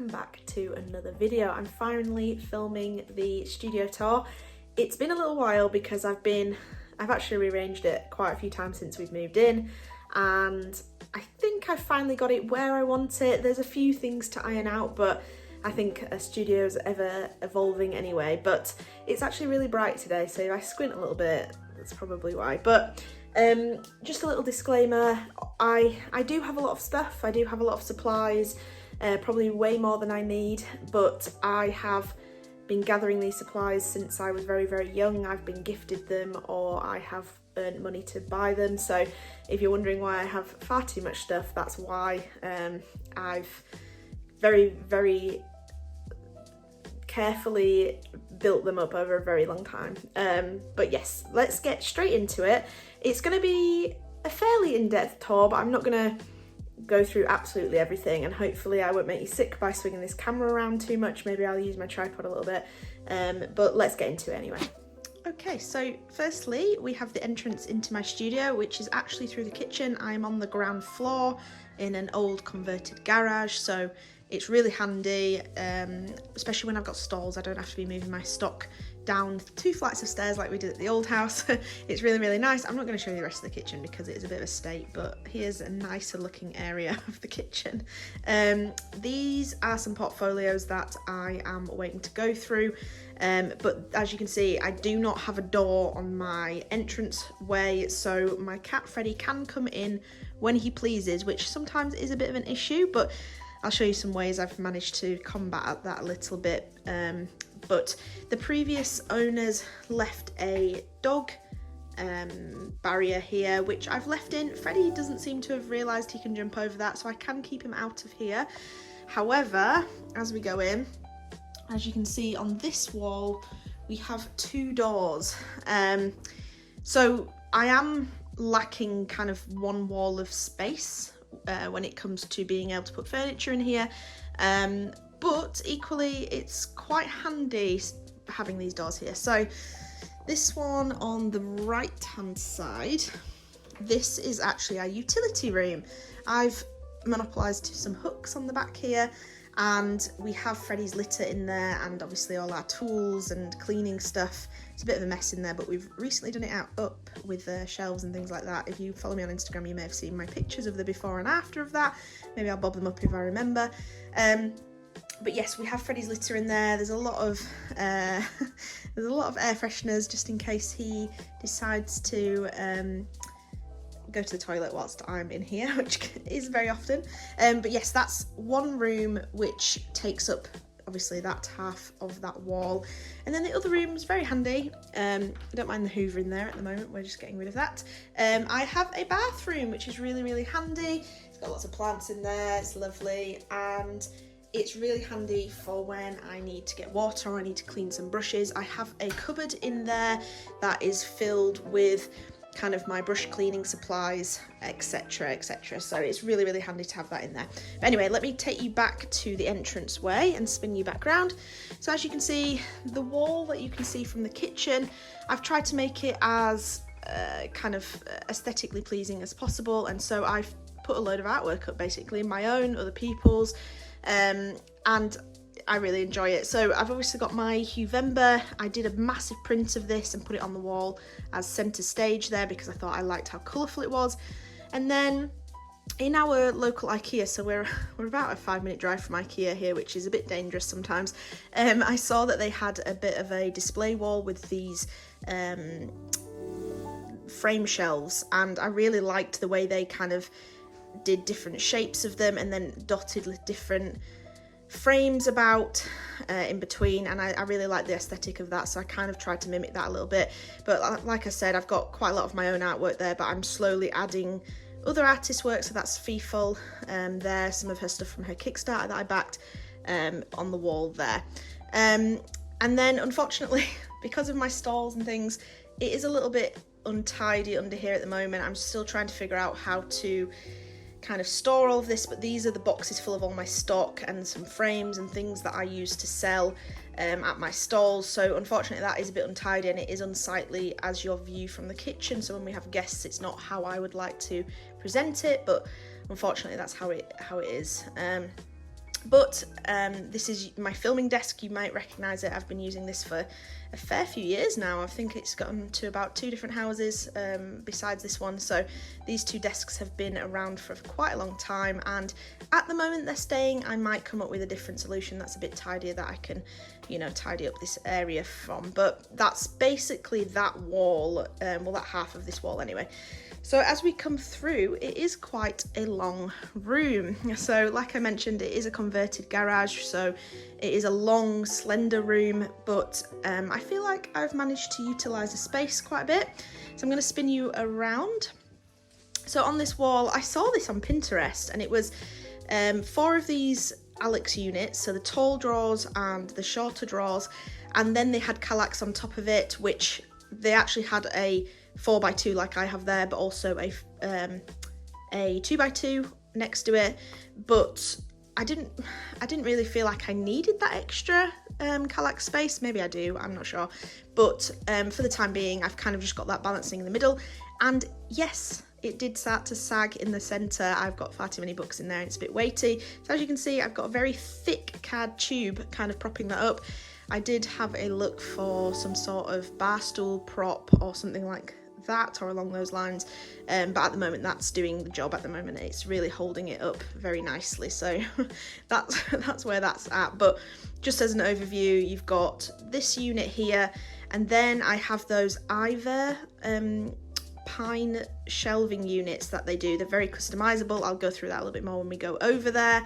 welcome back to another video. I'm finally filming the studio tour. It's been a little while because I've actually rearranged it quite a few times since we've moved in, and I think I've finally got it where I want it. There's a few things to iron out, but I think a studio's ever evolving anyway. But it's actually really bright today, so if I squint a little bit, that's probably why. But just a little disclaimer, I do have a lot of stuff, I do have a lot of supplies, probably way more than I need, but I have been gathering these supplies since I was very, very young. I've been gifted them or I have earned money to buy them. So if you're wondering why I have far too much stuff, that's why. I've very, very carefully built them up over a very long time. But yes, let's get straight into it. It's going to be a fairly in-depth tour, but I'm not going to go through absolutely everything, and hopefully I won't make you sick by swinging this camera around too much. Maybe I'll use my tripod a little bit, but let's get into it anyway. Okay, so firstly we have the entrance into my studio, which is actually through the kitchen. I'm on the ground floor in an old converted garage, so it's really handy, especially when I've got stalls. I don't have to be moving my stock down 2 flights of stairs like we did at the old house. It's really, really nice. I'm not going to show you the rest of the kitchen because it is a bit of a state, but here's a nicer looking area of the kitchen. These are some portfolios that I am waiting to go through, but as you can see, I do not have a door on my entrance way, so my cat Freddie can come in when he pleases, which sometimes is a bit of an issue, but I'll show you some ways I've managed to combat that a little bit. But the previous owners left a dog barrier here, which I've left in. Freddie doesn't seem to have realised he can jump over that, so I can keep him out of here. However, as we go in, as you can see on this wall, we have 2 doors. So I am lacking kind of one wall of space when it comes to being able to put furniture in here, but equally it's quite handy having these doors here. So this one on the right hand side, this is actually our utility room. I've monopolised some hooks on the back here, and we have Freddie's litter in there, and obviously all our tools and cleaning stuff. It's a bit of a mess in there, but we've recently done it up with shelves and things like that. If you follow me on Instagram, you may have seen my pictures of the before and after of that. Maybe I'll bob them up if I remember. But yes, we have Freddie's litter in there. There's a lot of air fresheners just in case he decides to go to the toilet whilst I'm in here, which is very often. But yes, that's one room which takes up obviously that half of that wall, and then the other room is very handy. I don't mind the hoover in there at the moment, we're just getting rid of that. I have a bathroom which is really, really handy. It's got lots of plants in there, it's lovely, and it's really handy for when I need to get water or I need to clean some brushes. I have a cupboard in there that is filled with kind of my brush cleaning supplies, etc, etc, so it's really, really handy to have that in there. But anyway, let me take you back to the entrance way and spin you back round. So as you can see, the wall that you can see from the kitchen, I've tried to make it as kind of aesthetically pleasing as possible, and so I've put a load of artwork up, basically my own, other people's, and I really enjoy it. So I've obviously got my Huevember. I did a massive print of this and put it on the wall as centre stage there because I thought I liked how colourful it was. And then in our local IKEA, so we're about a 5-minute drive from IKEA here, which is a bit dangerous sometimes. I saw that they had a bit of a display wall with these frame shelves, and I really liked the way they kind of did different shapes of them and then dotted with different frames about in between, and I really like the aesthetic of that, so I kind of tried to mimic that a little bit. But like I said, I've got quite a lot of my own artwork there, but I'm slowly adding other artist work. So that's Feeful there, some of her stuff from her Kickstarter that I backed on the wall there. And then unfortunately, because of my stalls and things, it is a little bit untidy under here at the moment. I'm still trying to figure out how to kind of store all of this, but these are the boxes full of all my stock and some frames and things that I use to sell at my stalls. So unfortunately that is a bit untidy and it is unsightly as your view from the kitchen, so when we have guests it's not how I would like to present it, but unfortunately that's how it is. But this is my filming desk. You might recognise it. I've been using this for a fair few years now. I think it's gotten to about 2 different houses besides this one. So these 2 desks have been around for quite a long time, and at the moment they're staying. I might come up with a different solution that's a bit tidier that I can, you know, tidy up this area from. But that's basically that wall, well, that half of this wall anyway. So as we come through, it is quite a long room. So like I mentioned, it is a converted garage, so it is a long, slender room, but I feel like I've managed to utilise the space quite a bit. So I'm going to spin you around. So on this wall, I saw this on Pinterest, and it was 4 of these Kalax units, so the tall drawers and the shorter drawers, and then they had Kalax on top of it, which they actually had a 4x2 like I have there, but also a 2x2 next to it. But I didn't really feel like I needed that extra Kalax space. Maybe I do, I'm not sure. But for the time being, I've kind of just got that balancing in the middle. And yes, it did start to sag in the centre. I've got far too many books in there and it's a bit weighty. So as you can see, I've got a very thick card tube kind of propping that up. I did have a look for some sort of bar stool prop or something like that, or along those lines, but at the moment that's doing the job. At the moment it's really holding it up very nicely, so that's where that's at. But just as an overview, you've got this unit here, and then I have those Ivor pine shelving units that they do. They're very customizable. I'll go through that a little bit more when we go over there.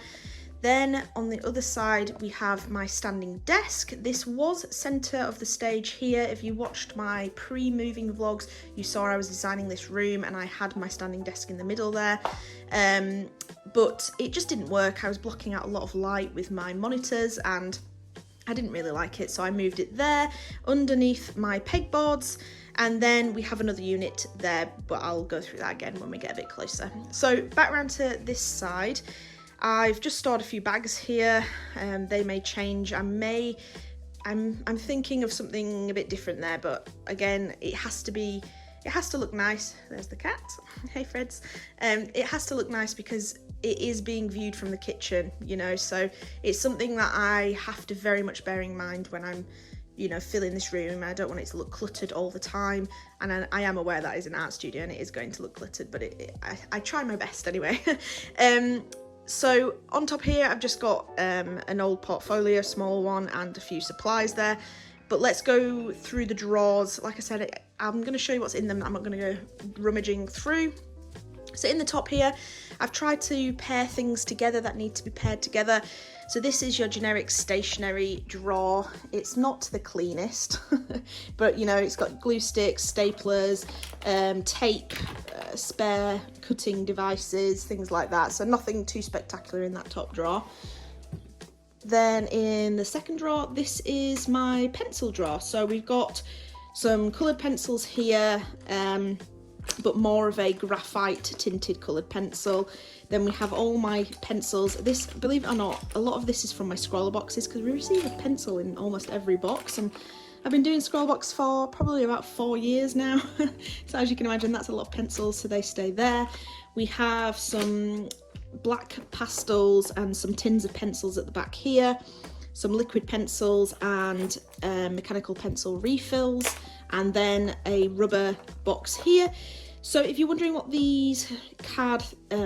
Then on the other side, we have my standing desk. This was centre of the stage here. If you watched my pre-moving vlogs, you saw I was designing this room and I had my standing desk in the middle there. But it just didn't work. I was blocking out a lot of light with my monitors and I didn't really like it. So I moved it there underneath my pegboards. And then we have another unit there, but I'll go through that again when we get a bit closer. So back around to this side. I've just stored a few bags here. They may change. I'm thinking of something a bit different there, but again, it has to look nice. There's the cat. Hey Freds. It has to look nice because it is being viewed from the kitchen, you know, so it's something that I have to very much bear in mind when I'm, you know, filling this room. I don't want it to look cluttered all the time, and I am aware that is an art studio and it is going to look cluttered, but I try my best anyway. So on top here, I've just got an old portfolio, small one, and a few supplies there. But let's go through the drawers. Like I said, I'm going to show you what's in them. I'm not going to go rummaging through. So in the top here, I've tried to pair things together that need to be paired together. So this is your generic stationery drawer. It's not the cleanest, but you know, it's got glue sticks, staplers, tape, spare cutting devices, things like that. So nothing too spectacular in that top drawer. Then in the second drawer, this is my pencil drawer. So we've got some coloured pencils here, but more of a graphite tinted coloured pencil. Then we have all my pencils. This, believe it or not, a lot of this is from my scroller boxes because we receive a pencil in almost every box, and I've been doing scroll box for probably about 4 years now. So as you can imagine, that's a lot of pencils, so they stay there. We have some black pastels and some tins of pencils at the back here, some liquid pencils and mechanical pencil refills, and then a rubber box here. So if you're wondering what these card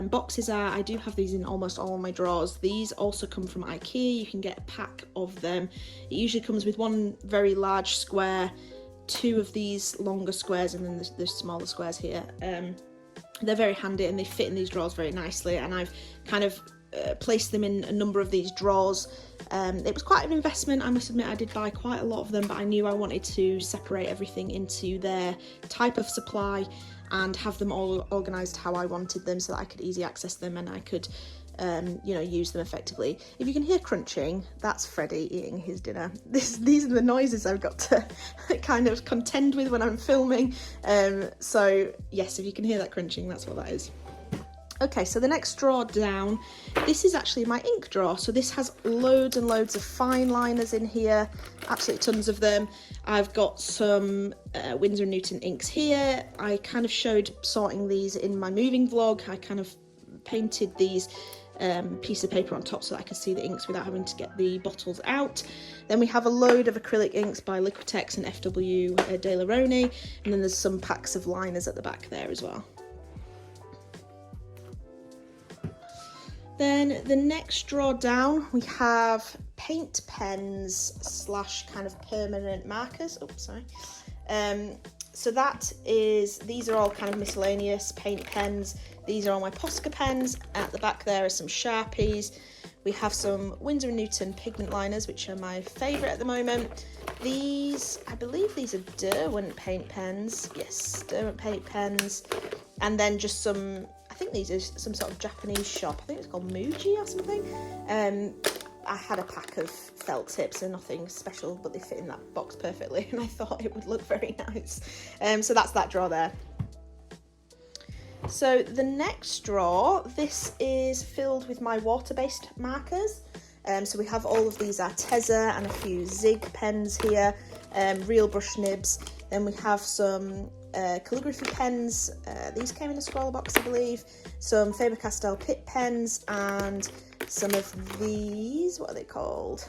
boxes are, I do have these in almost all of my drawers. These also come from IKEA. You can get a pack of them. It usually comes with one very large square, 2 of these longer squares, and then the smaller squares here. They're very handy and they fit in these drawers very nicely, and I've kind of placed them in a number of these drawers. It was quite an investment, I must admit. I did buy quite a lot of them, but I knew I wanted to separate everything into their type of supply and have them all organised how I wanted them so that I could easily access them and I could you know, use them effectively. If you can hear crunching, that's Freddie eating his dinner. These are the noises I've got to kind of contend with when I'm filming. So yes, if you can hear that crunching, that's what that is. Okay, so the next drawer down, this is actually my ink drawer. So this has loads and loads of fine liners in here, absolutely tons of them. I've got some Winsor & Newton inks here. I kind of showed sorting these in my moving vlog. I kind of painted these piece of paper on top so that I can see the inks without having to get the bottles out. Then we have a load of acrylic inks by Liquitex and FW De La Roni, and then there's some packs of liners at the back there as well. Then the next drawer down, we have paint pens slash kind of permanent markers. Oh, sorry. So that is, these are all kind of miscellaneous paint pens. These are all my Posca pens. At the back there are some Sharpies. We have some Winsor & Newton pigment liners, which are my favourite at the moment. These, I believe these are Derwent paint pens. Yes, Derwent paint pens. And then just some, I think these are some sort of Japanese shop. I think it's called Muji or something. I had a pack of felt tips and nothing special, but they fit in that box perfectly, and I thought it would look very nice. So that's that drawer there. So the next drawer, this is filled with my water-based markers. So we have all of these Arteza and a few Zig pens here, real brush nibs. Then we have some calligraphy pens. These came in a scroll box, I believe. Some Faber-Castell Pitt pens and some of these, what are they called?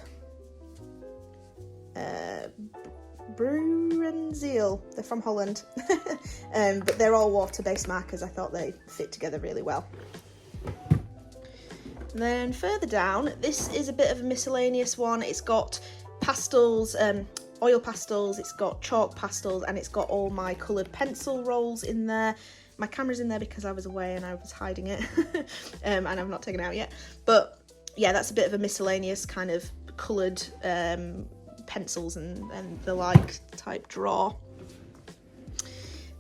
Brurenziel, they're from Holland. But they're all water-based markers. I thought they fit together really well. And then further down, this is a bit of a miscellaneous one. It's got pastels, oil pastels, it's got chalk pastels, and it's got all my coloured pencil rolls in there. My camera's in there because I was away and I was hiding it, and I've not taken it out yet. But yeah, that's a bit of a miscellaneous kind of coloured pencils and the like type drawer.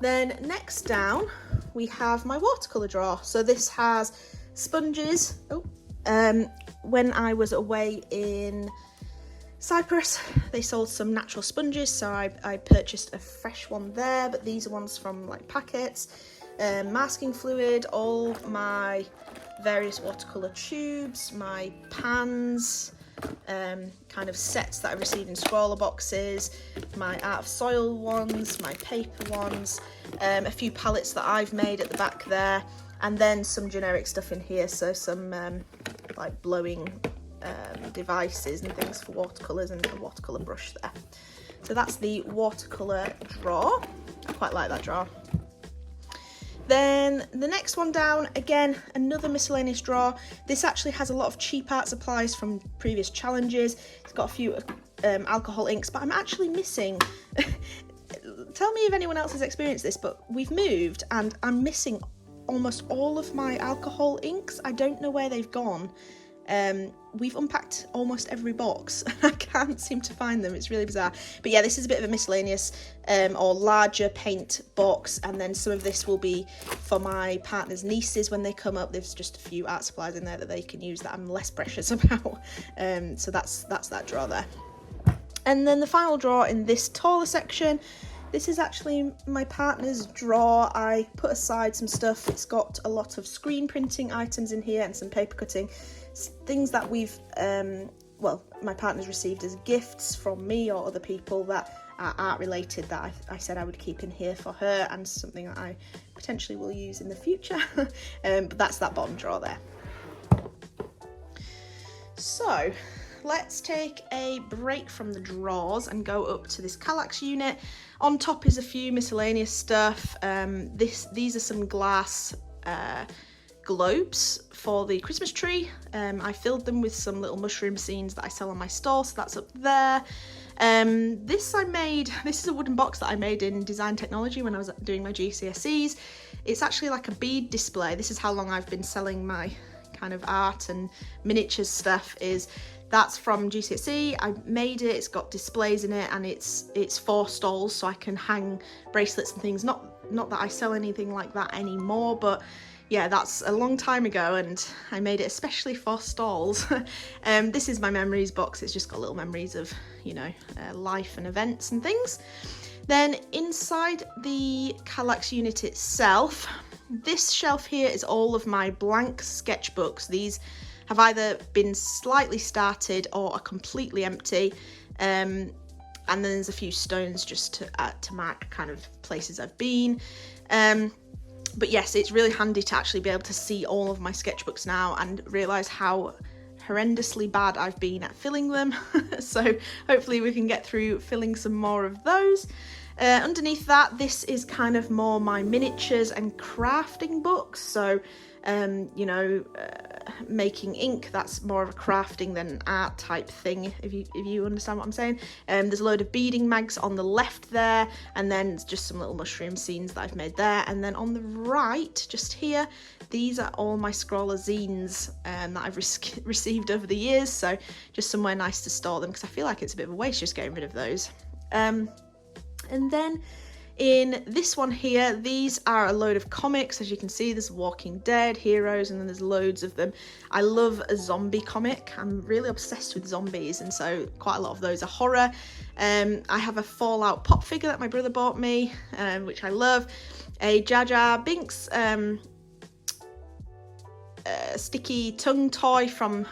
Then next down, we have my watercolour drawer. So this has sponges. When I was away in Cyprus, they sold some natural sponges, so I purchased a fresh one there, but these are ones from like packets. Masking fluid, all my various watercolour tubes, my pans, kind of sets that I received in scroller boxes, my art of soil ones, my paper ones, a few palettes that I've made at the back there, and then some generic stuff in here, so some like blowing devices and things for watercolours and a watercolour brush there. So that's the watercolour drawer. I quite like that drawer. Then the next one down, again, another miscellaneous drawer. This actually has a lot of cheap art supplies from previous challenges. It's got a few alcohol inks, but I'm actually missing, tell me if anyone else has experienced this, but we've moved and I'm missing almost all of my alcohol inks. I don't know where they've gone. We've unpacked almost every box. I can't seem to find them. It's really bizarre. But yeah, this is a bit of a miscellaneous or larger paint box, and then some of this will be for my partner's nieces when they come up. There's just a few art supplies in there that they can use that I'm less precious about. So that's that drawer there. And then the final drawer in this taller section, this is actually my partner's drawer. I put aside some stuff. It's got a lot of screen printing items in here and some paper cutting, things that we've, well, my partner's received as gifts from me or other people that are art related that I said I would keep in here for her, and something that I potentially will use in the future. But that's that bottom drawer there. So let's take a break from the drawers and go up to this Kalax unit. On top is a few miscellaneous stuff. These are some glass globes for the Christmas tree. I filled them with some little mushroom scenes that I sell on my store, so that's up there. This is a wooden box that I made in design technology when I was doing my GCSEs. It's actually like a bead display. This is how long I've been selling my kind of art and miniatures stuff. That's from GCSE. I made it, it's got displays in it, and it's 4 stalls, so I can hang bracelets and things. Not that I sell anything like that anymore, but yeah, that's a long time ago, and I made it especially for stalls. This is my memories box. It's just got little memories of, you know, life and events and things. Then inside the Kalax unit itself, this shelf here is all of my blank sketchbooks. These have either been slightly started or are completely empty. And then there's a few stones just to mark kind of places I've been. But yes, it's really handy to actually be able to see all of my sketchbooks now and realise how horrendously bad I've been at filling them. So hopefully we can get through filling some more of those. Underneath that, this is kind of more my miniatures and crafting books. So, you know, making ink, that's more of a crafting than an art type thing, if you understand what I'm saying. There's a load of beading mags on the left there, and then just some little mushroom scenes that I've made there. And then on the right, just here, these are all my scroller zines that I've received over the years. So just somewhere nice to store them, because I feel like it's a bit of a waste just getting rid of those. And then in this one here, these are a load of comics. As you can see, there's Walking Dead, Heroes, and then there's loads of them. I love a zombie comic. I'm really obsessed with zombies, and so quite a lot of those are horror. I have a Fallout pop figure that my brother bought me, which I love. A Jar Jar Binks sticky tongue toy from,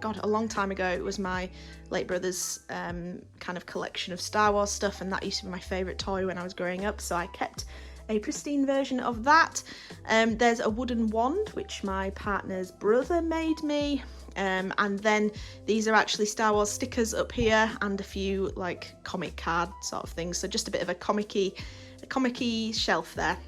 God, a long time ago. It was my late brother's kind of collection of Star Wars stuff, and that used to be my favourite toy when I was growing up, so I kept a pristine version of that. There's a wooden wand which my partner's brother made me, and then these are actually Star Wars stickers up here, and a few like comic card sort of things, so just a bit of a comic-y shelf there.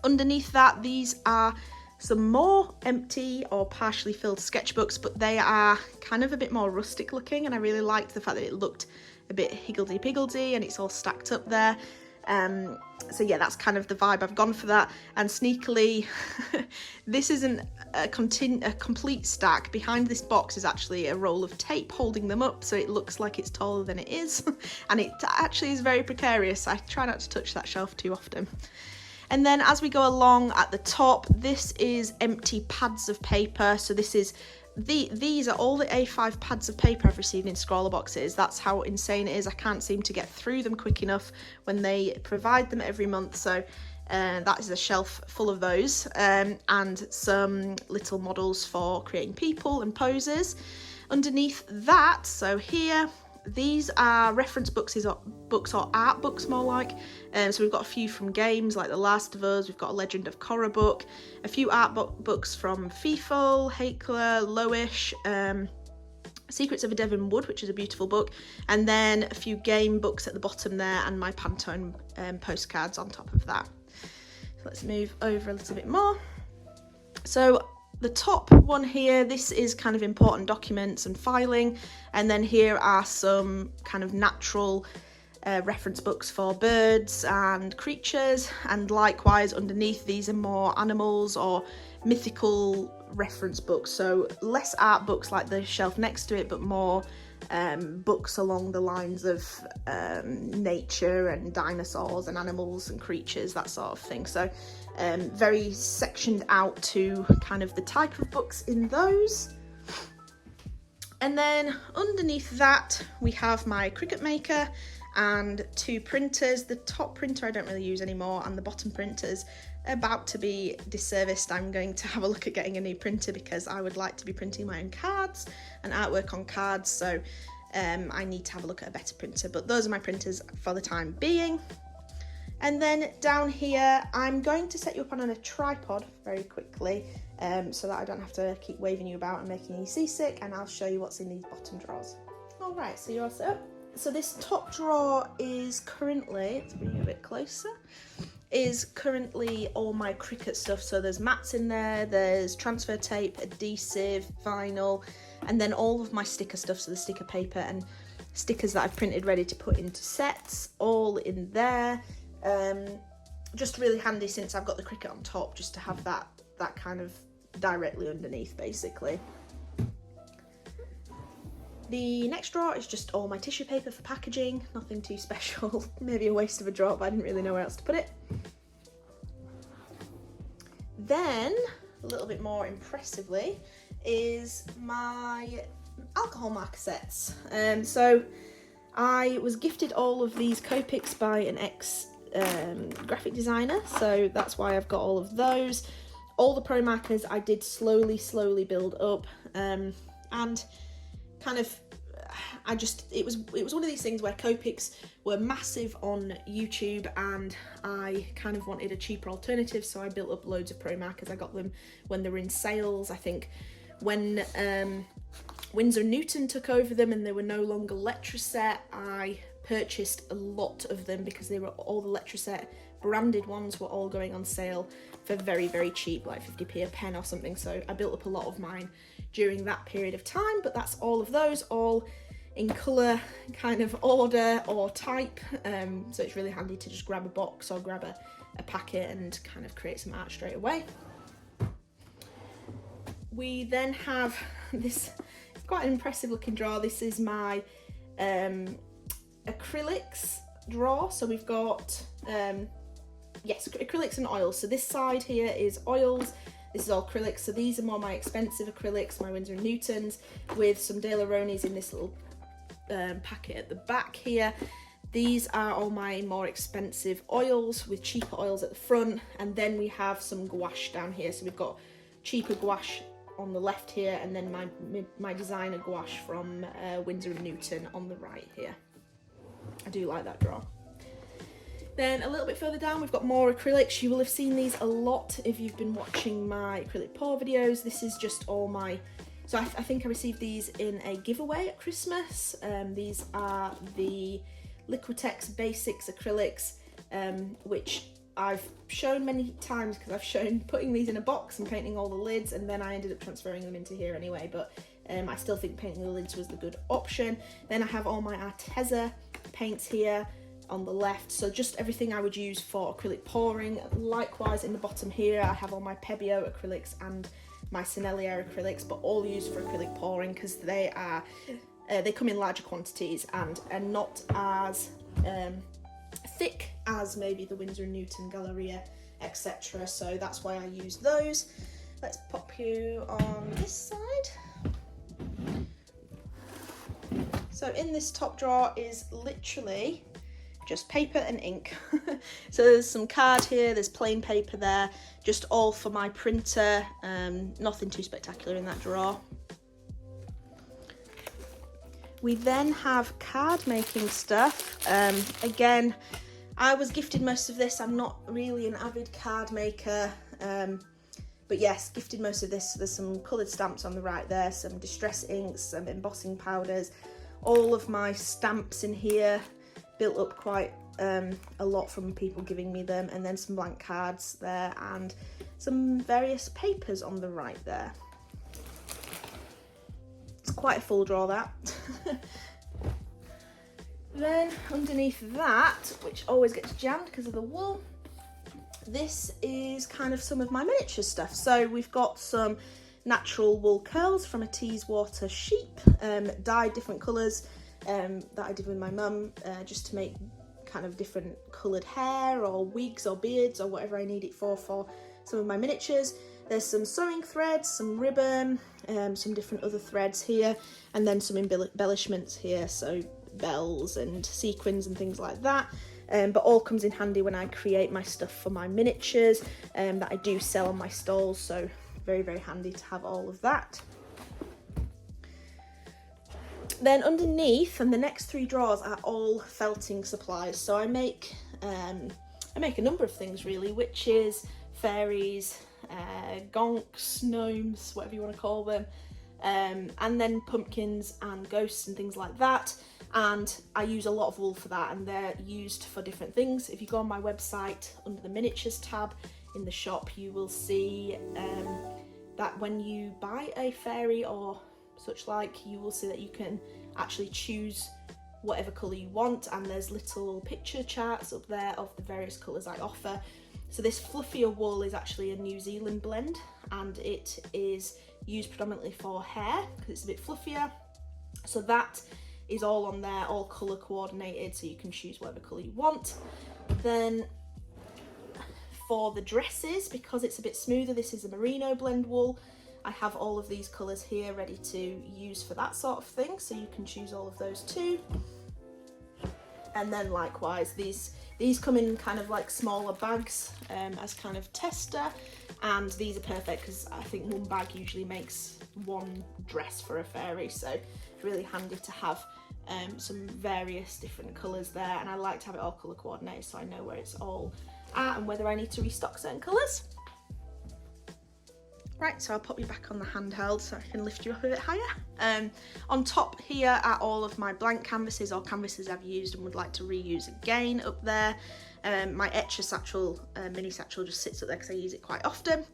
Underneath that, these are some more empty or partially filled sketchbooks, but they are kind of a bit more rustic looking, and I really liked the fact that it looked a bit higgledy-piggledy and it's all stacked up there. So yeah, that's kind of the vibe I've gone for that. And sneakily, this isn't a complete stack. Behind this box is actually a roll of tape holding them up, so it looks like it's taller than it is. And it actually is very precarious. I try not to touch that shelf too often. And then as we go along at the top, this is empty pads of paper. So this is these are all the A5 pads of paper I've received in scroller boxes. That's how insane it is. I can't seem to get through them quick enough when they provide them every month. So that is a shelf full of those, and some little models for creating people and poses. Underneath that, so here, these are reference books or art books more like. So we've got a few from games like The Last of Us, we've got a Legend of Korra book, a few art books from FIFA, Hakler, Lowish, Secrets of a Devon Wood, which is a beautiful book, and then a few game books at the bottom there, and my Pantone postcards on top of that. So let's move over a little bit more. So the top one here, this is kind of important documents and filing, and then here are some kind of natural reference books for birds and creatures, and likewise underneath these are more animals or mythical reference books, so less art books like the shelf next to it, but more books along the lines of nature and dinosaurs and animals and creatures, that sort of thing. So very sectioned out to kind of the type of books in those. And then underneath that we have my Cricut Maker and two printers. The top printer I don't really use anymore, and the bottom printer's about to be disserviced. I'm going to have a look at getting a new printer because I would like to be printing my own cards and artwork on cards, so I need to have a look at a better printer, but those are my printers for the time being. And then down here, I'm going to set you up on a tripod very quickly so that I don't have to keep waving you about and making you seasick, and I'll show you what's in these bottom drawers. All right, so you're all set up. So this top drawer is currently, let's bring it a bit closer, is currently all my Cricut stuff. So there's mats in there, there's transfer tape, adhesive, vinyl, and then all of my sticker stuff, so the sticker paper and stickers that I've printed ready to put into sets, all in there. Just really handy since I've got the Cricut on top, just to have that kind of directly underneath basically. The next drawer is just all my tissue paper for packaging, nothing too special, maybe a waste of a drawer, but I didn't really know where else to put it. Then, a little bit more impressively, is my alcohol marker sets. So I was gifted all of these Copics by an ex graphic designer, so that's why I've got all of those. All the pro markers I did slowly build up, and kind of it was one of these things where Copics were massive on YouTube, and I kind of wanted a cheaper alternative, so I built up loads of pro markers. I got them when they were in sales. I think when Winsor & Newton took over them and they were no longer Letraset, I purchased a lot of them because they were all the Letraset branded ones were all going on sale for very, very cheap, like 50p a pen or something. So I built up a lot of mine during that period of time, but that's all of those, all in colour kind of order or type. So it's really handy to just grab a box or grab a packet and kind of create some art straight away. We then have this quite an impressive looking drawer. This is my acrylics drawer. So we've got yes, acrylics and oils. So this side here is oils, this is all acrylics. So these are more my expensive acrylics, my Winsor & Newtons, with some De La Ronis in this little packet at the back here. These are all my more expensive oils with cheaper oils at the front, and then we have some gouache down here. So we've got cheaper gouache on the left here, and then my designer gouache from Winsor & Newton on the right here. I do like that drawer. Then a little bit further down, we've got more acrylics. You will have seen these a lot if you've been watching my acrylic pour videos. This is just all my, so I think I received these in a giveaway at Christmas. These are the Liquitex Basics acrylics, which I've shown many times because I've shown putting these in a box and painting all the lids, and then I ended up transferring them into here anyway, but I still think painting the lids was the good option. Then I have all my Arteza paints here on the left, so just everything I would use for acrylic pouring. Likewise in the bottom here I have all my Pebeo acrylics and my Sennelier acrylics, but all used for acrylic pouring because they come in larger quantities and are not as thick as maybe the Winsor & Newton, Galleria, etc. So that's why I use those. Let's pop you on this side. So in this top drawer is literally just paper and ink. So there's some card here, there's plain paper there, just all for my printer. Nothing too spectacular in that drawer. We then have card making stuff. Again, I was gifted most of this. I'm not really an avid card maker, but yes, gifted most of this. There's some coloured stamps on the right there, some distress inks, some embossing powders, all of my stamps in here, built up quite a lot from people giving me them, and then some blank cards there and some various papers on the right there. It's quite a full drawer, that. Then underneath that, which always gets jammed because of the wool, this is kind of some of my miniature stuff. So we've got some natural wool curls from a Teeswater sheep, dyed different colours, that I did with my mum, just to make kind of different coloured hair or wigs or beards or whatever I need it for some of my miniatures. There's some sewing threads, some ribbon, some different other threads here, and then some embellishments here, so bells and sequins and things like that. But all comes in handy when I create my stuff for my miniatures that I do sell on my stalls, so very, very handy to have all of that. Then underneath, and the next three drawers are all felting supplies. So I make a number of things really, witches, fairies, gonks, gnomes, whatever you want to call them, and then pumpkins and ghosts and things like that. And I use a lot of wool for that, and they're used for different things. If you go on my website under the miniatures tab in the shop, you will see that when you buy a fairy or such like, you will see that you can actually choose whatever colour you want, and there's little picture charts up there of the various colours I offer. So this fluffier wool is actually a New Zealand blend, and it is used predominantly for hair because it's a bit fluffier. So that is all on there, all colour coordinated, so you can choose whatever colour you want. Then for the dresses, because it's a bit smoother, this is a merino blend wool. I have all of these colours here ready to use for that sort of thing, so you can choose all of those too. And then likewise, these come in kind of like smaller bags as kind of tester, and these are perfect because I think one bag usually makes one dress for a fairy, so really handy to have some various different colours there, and I like to have it all colour coordinated so I know where it's all at and whether I need to restock certain colours. Right, so I'll pop you back on the handheld so I can lift you up a bit higher. On top here are all of my blank canvases or canvases I've used and would like to reuse again up there. My etcher satchel, mini satchel, just sits up there because I use it quite often.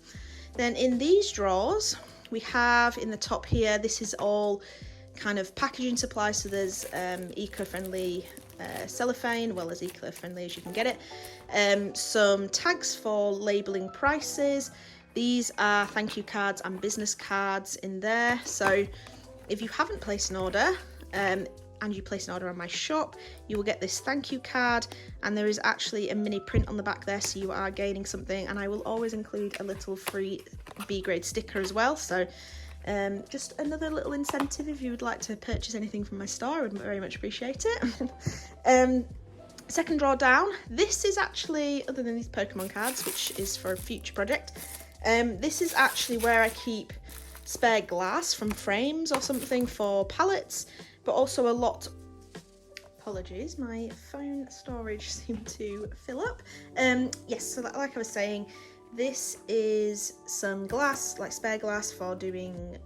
Then in these drawers, we have in the top here, this is all kind of packaging supplies, so there's eco-friendly cellophane, well, as eco-friendly as you can get it. Some tags for labelling prices. These are thank you cards and business cards in there, so if you haven't placed an order and you place an order on my shop, you will get this thank you card, and there is actually a mini print on the back there, so you are gaining something, and I will always include a little free B grade sticker as well, so just another little incentive if you would like to purchase anything from my store. I would very much appreciate it. Second drawer down, this is actually, other than these Pokemon cards, which is for a future project, this is actually where I keep spare glass from frames or something for palettes, but also a lot, apologies, my phone storage seemed to fill up. Yes, so like I was saying, this is some glass, like spare glass for doing,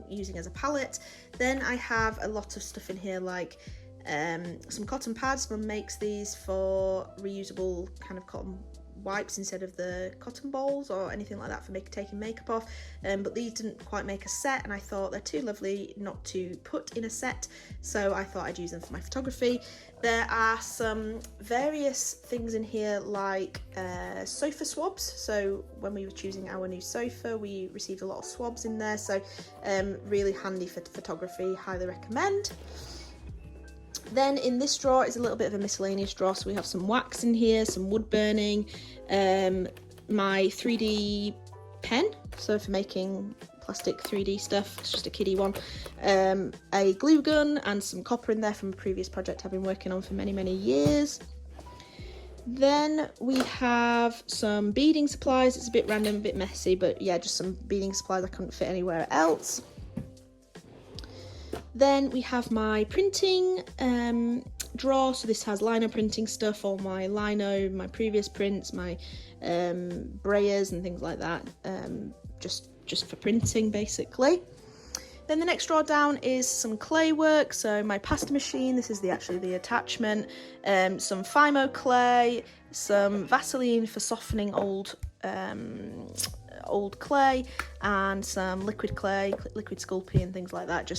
using as a palette. Then I have a lot of stuff in here like some cotton pads. Mum makes these for reusable kind of cotton wipes instead of the cotton balls or anything like that for taking makeup off, but these didn't quite make a set, and I thought they're too lovely not to put in a set, so I thought I'd use them for my photography. There are some various things in here like sofa swabs, so when we were choosing our new sofa we received a lot of swabs in there, so really handy for photography, highly recommend. Then in this drawer is a little bit of a miscellaneous drawer, so we have some wax in here, some wood burning, my 3D pen, so for making plastic 3D stuff, it's just a kiddie one, a glue gun and some copper in there from a previous project I've been working on for many years. Then we have some beading supplies. It's a bit random, a bit messy, but yeah, just some beading supplies I couldn't fit anywhere else. Then we have my printing drawer, so this has lino printing stuff, all my lino, my previous prints, my brayers and things like that, just for printing basically. Then the next drawer down is some clay work, so my pasta machine, this is actually the attachment, some Fimo clay, some Vaseline for softening old clay, and some liquid clay, liquid Sculpey and things like that.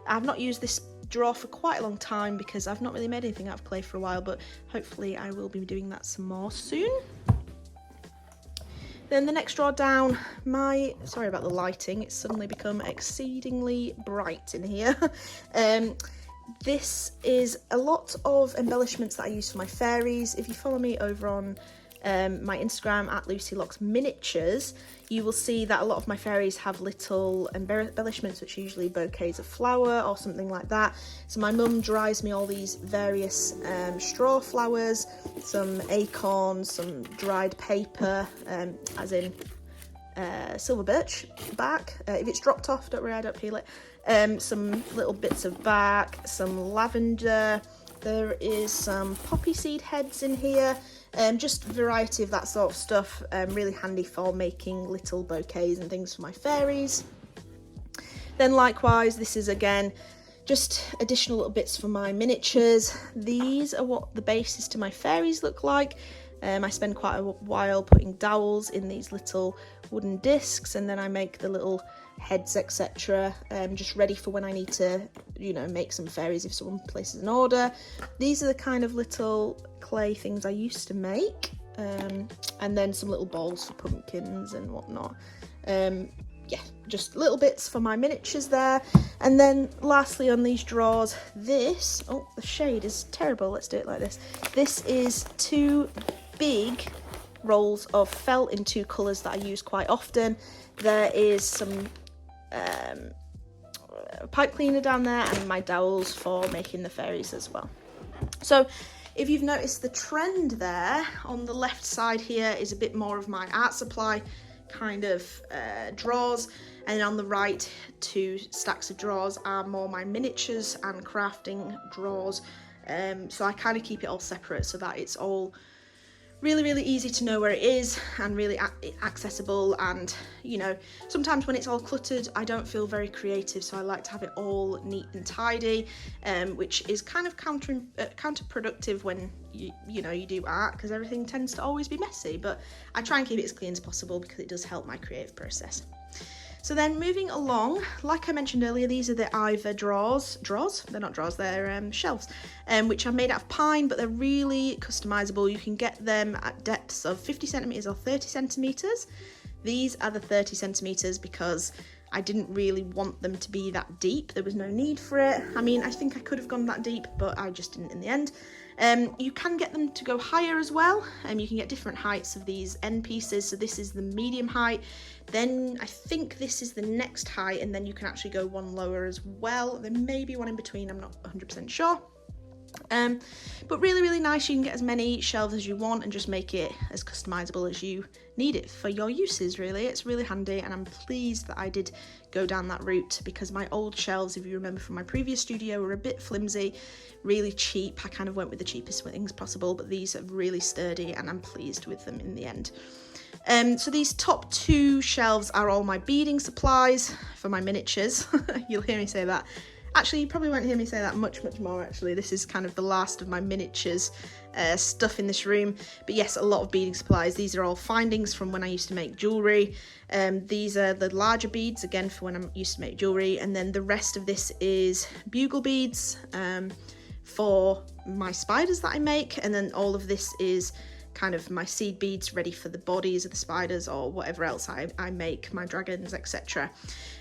I've not used this drawer for quite a long time because I've not really made anything out of clay for a while, but hopefully I will be doing that some more soon. Then the next drawer down, sorry about the lighting, it's suddenly become exceedingly bright in here. This is a lot of embellishments that I use for my fairies. If you follow me over on my Instagram at LucyLocksMiniatures, you will see that a lot of my fairies have little embellishments, which are usually bouquets of flower or something like that. So my mum dries me all these various straw flowers, some acorns, some dried paper, as in silver birch bark. If it's dropped off, don't worry, I don't peel it. Some little bits of bark, some lavender. There is some poppy seed heads in here. Just a variety of that sort of stuff, really handy for making little bouquets and things for my fairies. Then likewise, this is again just additional little bits for my miniatures. These are what the bases to my fairies look like. I spend quite a while putting dowels in these little wooden discs, and then I make the little heads, etc., just ready for when I need to, make some fairies if someone places an order. These are the kind of little clay things I used to make, and then some little balls for pumpkins and whatnot. Yeah, just little bits for my miniatures there. And then lastly on these drawers, the shade is terrible, let's do it like this. This is 2 big rolls of felt in 2 colours that I use quite often. There is some pipe cleaner down there and my dowels for making the fairies as well. So if you've noticed the trend there, on the left side here is a bit more of my art supply kind of drawers, and on the right 2 stacks of drawers are more my miniatures and crafting drawers. So I kind of keep it all separate so that it's all really easy to know where it is and really accessible. And you know, sometimes when it's all cluttered I don't feel very creative, so I like to have it all neat and tidy, which is kind of counterproductive when you know you do art, because everything tends to always be messy, but I try and keep it as clean as possible because it does help my creative process. So then moving along, like I mentioned earlier, these are the Ivor drawers, they're not drawers, they're shelves, which are made out of pine, but they're really customizable. You can get them at depths of 50 centimeters or 30 centimeters. These are the 30 centimeters because I didn't really want them to be that deep. There was no need for it. I mean, I think I could have gone that deep, but I just didn't in the end. You can get them to go higher as well, and you can get different heights of these end pieces. So this is the medium height, then I think this is the next height, and then you can actually go one lower as well. There may be one in between, I'm not 100% sure. But really nice. You can get as many shelves as you want and just make it as customizable as you need it for your uses. Really, it's really handy, and I'm pleased that I did go down that route, because my old shelves, if you remember from my previous studio, were a bit flimsy, really cheap. I kind of went with the cheapest things possible, but these are really sturdy and I'm pleased with them in the end. So these top 2 shelves are all my beading supplies for my miniatures. You'll hear me say that. Actually, you probably won't hear me say that much more actually. This is kind of the last of my miniatures stuff in this room. But yes, a lot of beading supplies. These are all findings from when I used to make jewellery. These are the larger beads, again, for when I used to make jewellery. And then the rest of this is bugle beads for my spiders that I make. And then all of this is kind of my seed beads ready for the bodies of the spiders or whatever else I make, my dragons, etc.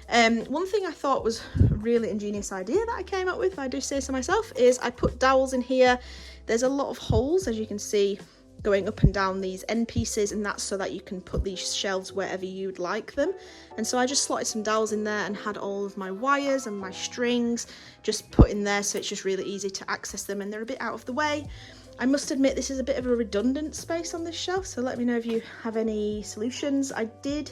One thing I thought was a really ingenious idea that I came up with, if I do say so myself, is I put dowels in here. There's a lot of holes, as you can see, going up and down these end pieces, and that's so that you can put these shelves wherever you'd like them. And so I just slotted some dowels in there and had all of my wires and my strings just put in there, so it's just really easy to access them and they're a bit out of the way. I must admit this is a bit of a redundant space on this shelf, so let me know if you have any solutions. I did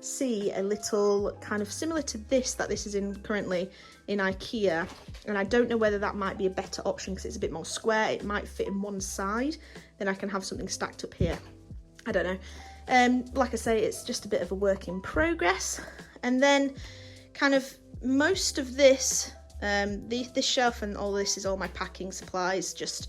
see a little kind of similar to this that this is in currently in IKEA, and I don't know whether that might be a better option because it's a bit more square. It might fit in one side, then I can have something stacked up here. I don't know. Like I say, it's just a bit of a work in progress. And then kind of most of this, this shelf and all this is all my packing supplies, just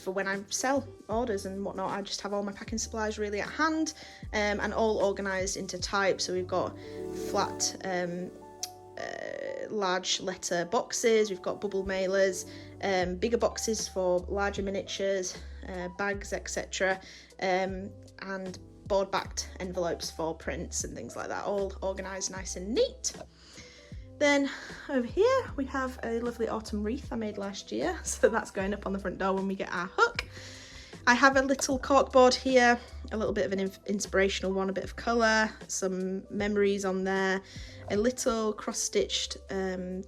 for when I sell orders and whatnot. I just have all my packing supplies really at hand, and all organised into types. So we've got flat large letter boxes, we've got bubble mailers, bigger boxes for larger miniatures, bags, etc., and board backed envelopes for prints and things like that, all organised nice and neat. Then over here we have a lovely autumn wreath I made last year, so that's going up on the front door when we get our hook. I have a little corkboard here, a little bit of an inspirational one, a bit of colour, some memories on there, a little cross-stitched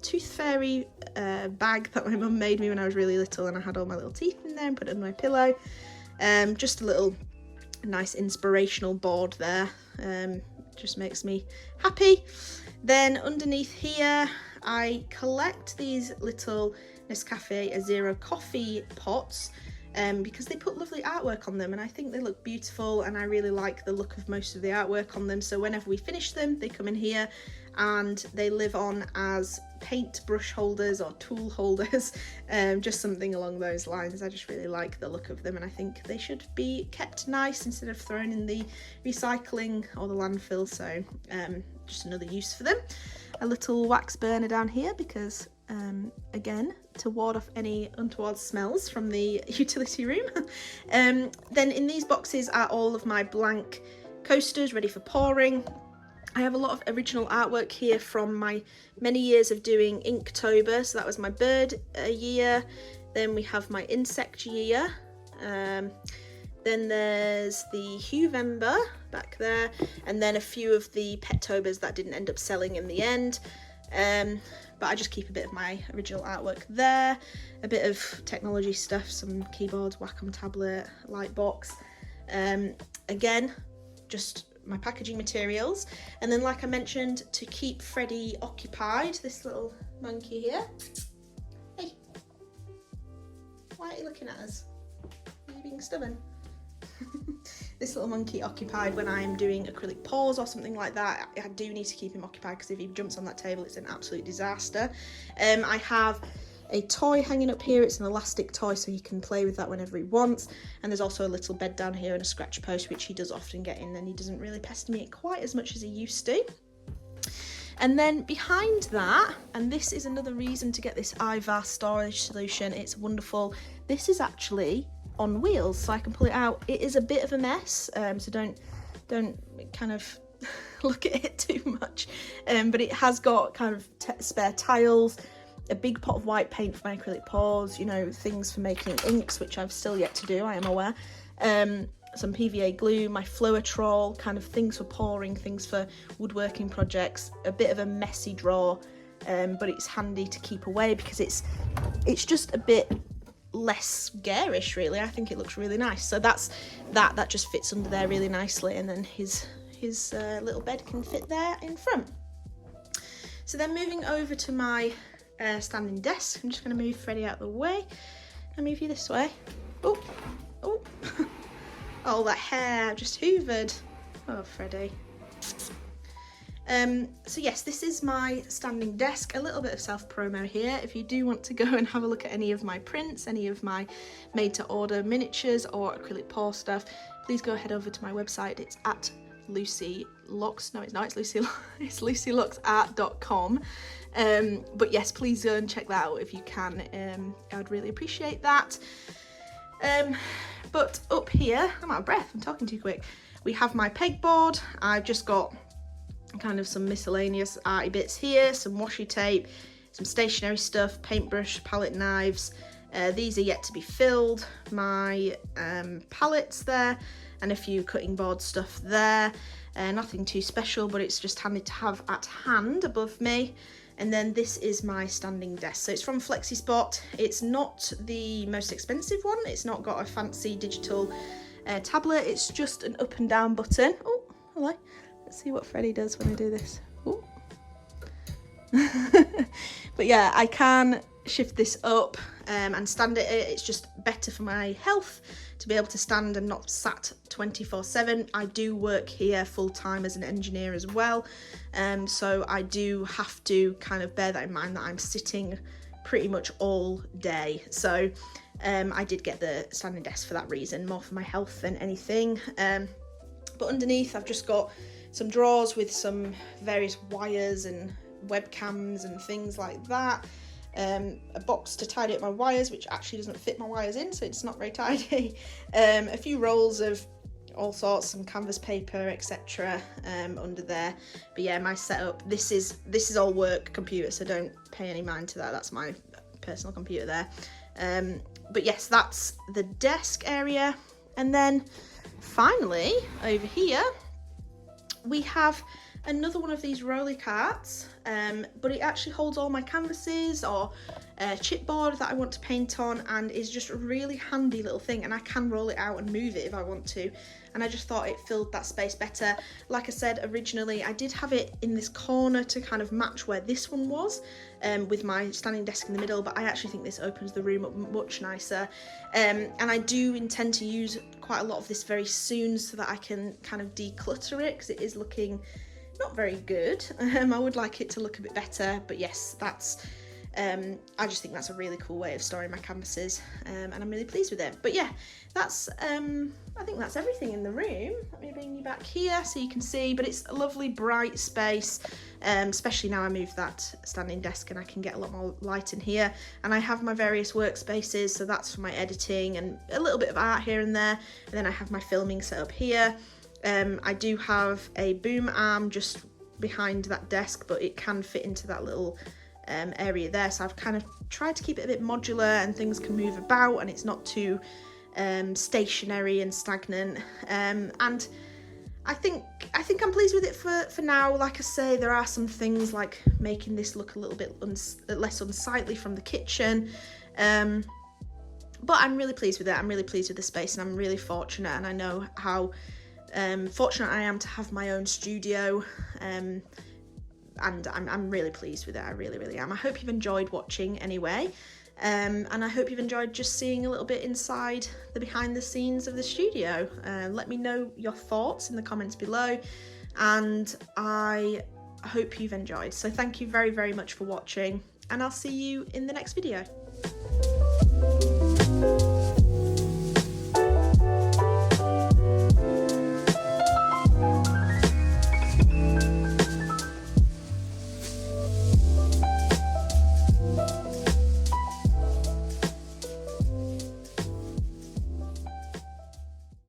tooth fairy bag that my mum made me when I was really little, and I had all my little teeth in there and put it on my pillow. Just a little nice inspirational board there, just makes me happy. Then underneath here I collect these little Nescafe Zero coffee pots, because they put lovely artwork on them and I think they look beautiful, and I really like the look of most of the artwork on them. So whenever we finish them, they come in here and they live on as paint brush holders or tool holders, just something along those lines. I just really like the look of them, and I think they should be kept nice instead of thrown in the recycling or the landfill. So just another use for them. A little wax burner down here because again, to ward off any untoward smells from the utility room. Then in these boxes are all of my blank coasters ready for pouring. I have a lot of original artwork here from my many years of doing Inktober, so that was my bird year. Then we have my insect year. Then there's the Huevember back there, and then a few of the Pettobers that didn't end up selling in the end. But I just keep a bit of my original artwork there, a bit of technology stuff, some keyboards, Wacom tablet, light box. Again, just my packaging materials. And then, like I mentioned, to keep Freddie occupied, this little monkey here. Hey, why are you looking at us? Are you being stubborn? This little monkey occupied when I'm doing acrylic pours or something like that. I do need to keep him occupied because if he jumps on that table, it's an absolute disaster. I have a toy hanging up here. It's an elastic toy, so he can play with that whenever he wants. And there's also a little bed down here and a scratch post, which he does often get in, and he doesn't really pester me quite as much as he used to. And then behind that, and this is another reason to get this iVar storage solution, it's wonderful. This is actually on wheels, so I can pull it out. It is a bit of a mess, so don't kind of look at it too much. But it has got kind of spare tiles, a big pot of white paint for my acrylic pours, you know, things for making inks, which I've still yet to do, I am aware. Some PVA glue, my Floetrol, kind of things for pouring, things for woodworking projects. A bit of a messy drawer, but it's handy to keep away because it's just a bit less garish, really. I think it looks really nice. So that just fits under there really nicely, and then his little bed can fit there in front. So then moving over to my standing desk, I'm just going to move Freddie out of the way. I'll move you this way. Oh, oh, that hair just hoovered. Oh, Freddie. So yes, this is my standing desk. A little bit of self-promo here. If you do want to go and have a look at any of my prints, any of my made-to-order miniatures or acrylic pour stuff, please go head over to my website. It's at Lucy Locks. No, it's not. It's lucylocksart.com. But yes, please go and check that out if you can. I would really appreciate that. But up here, I'm out of breath. I'm talking too quick. We have my pegboard. I've just got kind of some miscellaneous arty bits here, some washi tape, some stationery stuff, paintbrush, palette knives. These are yet to be filled. My palettes there, and a few cutting board stuff there. Nothing too special, but it's just handy to have at hand above me. And then this is my standing desk. So it's from FlexiSpot. It's not the most expensive one. It's not got a fancy digital tablet. It's just an up and down button. Oh, hello. Let's see what Freddie does when I do this. Ooh. But yeah, I can shift this up and stand it. It's just better for my health to be able to stand and not sat 24/7. I do work here full time as an engineer as well, so I do have to kind of bear that in mind, that I'm sitting pretty much all day. So I did get the standing desk for that reason, more for my health than anything. But underneath I've just got some drawers with some various wires and webcams and things like that. A box to tidy up my wires, which actually doesn't fit my wires in, so it's not very tidy. A few rolls of all sorts, some canvas paper, etc. Under there. But yeah, my setup, this is all work computer, so don't pay any mind to that. That's my personal computer there. But yes, that's the desk area. And then finally over here we have another one of these rolly carts, but it actually holds all my canvases or chipboard that I want to paint on, and is just a really handy little thing, and I can roll it out and move it if I want to, and I just thought it filled that space better. Like I said, originally I did have it in this corner to kind of match where this one was, with my standing desk in the middle, but I actually think this opens the room up much nicer, and I do intend to use quite a lot of this very soon so that I can kind of declutter it, because it is looking not very good. I would like it to look a bit better, but yes, that's I just think that's a really cool way of storing my canvases, and I'm really pleased with it. But yeah, that's I think that's everything in the room. Let me bring you back here so you can see, but it's a lovely bright space, especially now I moved that standing desk and I can get a lot more light in here. And I have my various workspaces, so that's for my editing and a little bit of art here and there, and then I have my filming set up here. I do have a boom arm just behind that desk, but it can fit into that little area there, so I've kind of tried to keep it a bit modular and things can move about and it's not too stationary and stagnant, and I think I'm pleased with it for now. Like I say, there are some things like making this look a little bit less unsightly from the kitchen, but I'm really pleased with it. I'm really pleased with the space, and I'm really fortunate, and I know how Fortunate I am to have my own studio, and I'm really pleased with it. I really am. I hope you've enjoyed watching anyway, and I hope you've enjoyed just seeing a little bit inside the behind the scenes of the studio. Let me know your thoughts in the comments below, and I hope you've enjoyed. So thank you very much for watching, and I'll see you in the next video.